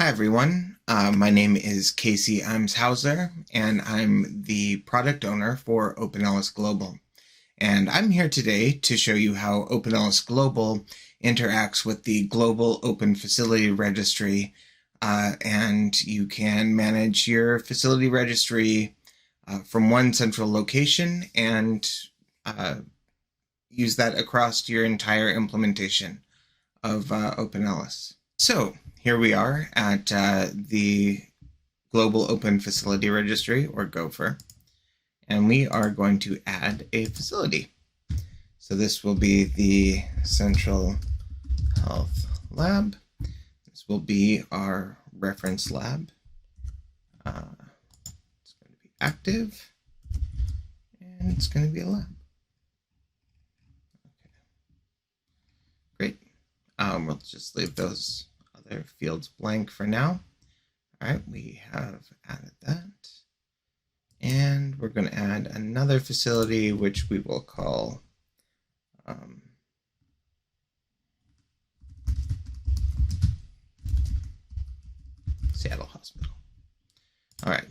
Hi everyone, my name is Casey Imshauser and I'm the product owner for OpenELIS Global. And I'm here today to show you how OpenELIS Global interacts with the Global Open Facility Registry, and you can manage your facility registry from one central location and use that across your entire implementation of OpenELIS. So here we are at the Global Open Facility Registry, or GOFR, and we are going to add a facility. So this will be the Central Health Lab. This will be our reference lab. It's going to be active, and it's going to be a lab. Okay. Great. We'll just leave those other fields blank for now. All right, we have added that. And we're going to add another facility, which we will call Seattle Hospital. All right,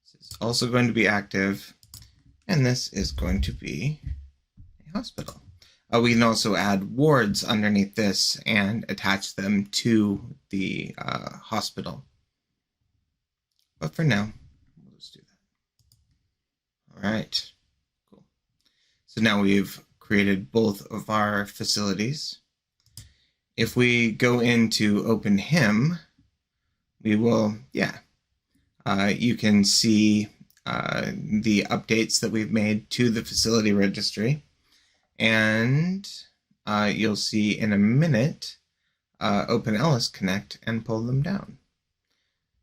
this is also going to be active, and this is going to be a hospital. We can also add wards underneath this and attach them to the hospital. But for now, we'll just do that. All right, cool. So now we've created both of our facilities. If we go into OpenHIM, we will, you can see the updates that we've made to the facility registry. And you'll see in a minute OpenELIS connect and pull them down.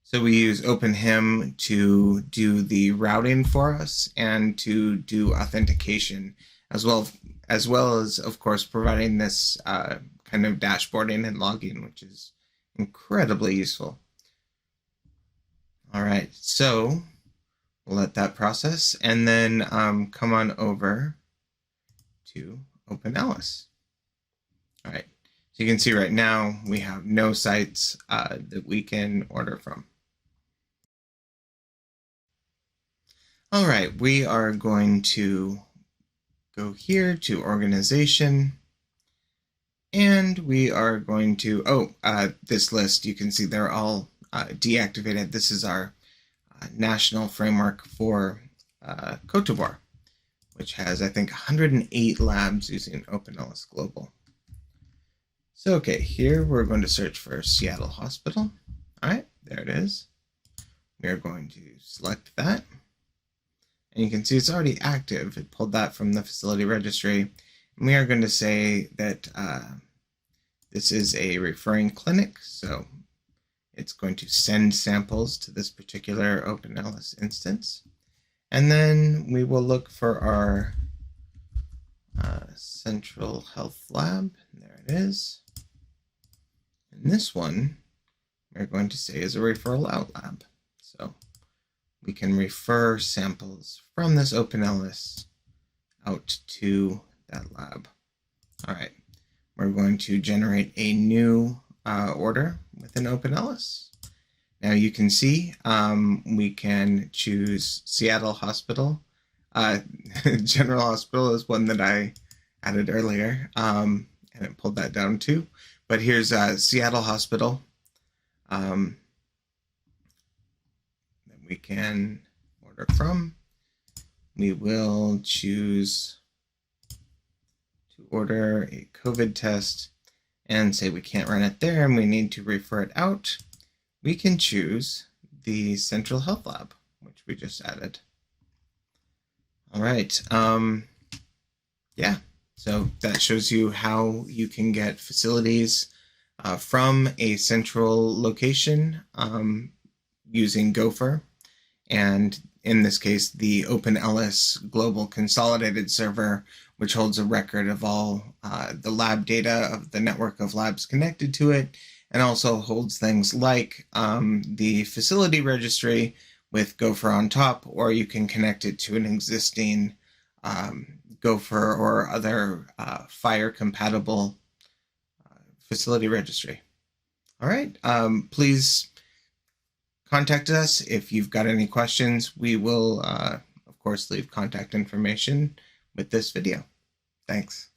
So we use OpenHIM to do the routing for us and to do authentication, as well as, of course, providing this kind of dashboarding and logging, which is incredibly useful. All right, so we'll let that process and then come on over to OpenELIS. All right, so you can see right now we have no sites that we can order from. All right, we are going to go here to organization, and we are going to, this list, you can see they're all deactivated. This is our national framework for Cote d'Ivoire, which has, I think, 108 labs using OpenELIS Global. So, okay, here we're going to search for Seattle Hospital. All right, there it is. We are going to select that. And you can see it's already active. It pulled that from the facility registry. And we are going to say that this is a referring clinic, so it's going to send samples to this particular OpenELIS instance. And then we will look for our Central Health Lab. There it is. And this one, we're going to say is a referral out lab. So we can refer samples from this OpenELIS out to that lab. All right, we're going to generate a new order within OpenELIS. Now you can see we can choose Seattle Hospital. General Hospital is one that I added earlier, and it pulled that down too. But here's Seattle Hospital that we can order from. We will choose to order a COVID test and say we can't run it there and we need to refer it out. We can choose the Central Health Lab, which we just added. All right, so that shows you how you can get facilities from a central location using GOFR, and in this case, the OpenELIS Global Consolidated Server, which holds a record of all the lab data of the network of labs connected to it, and also holds things like the facility registry with GOFR on top, or you can connect it to an existing GOFR or other FHIR compatible facility registry. All right. Please contact us if you've got any questions. We will, of course, leave contact information with this video. Thanks.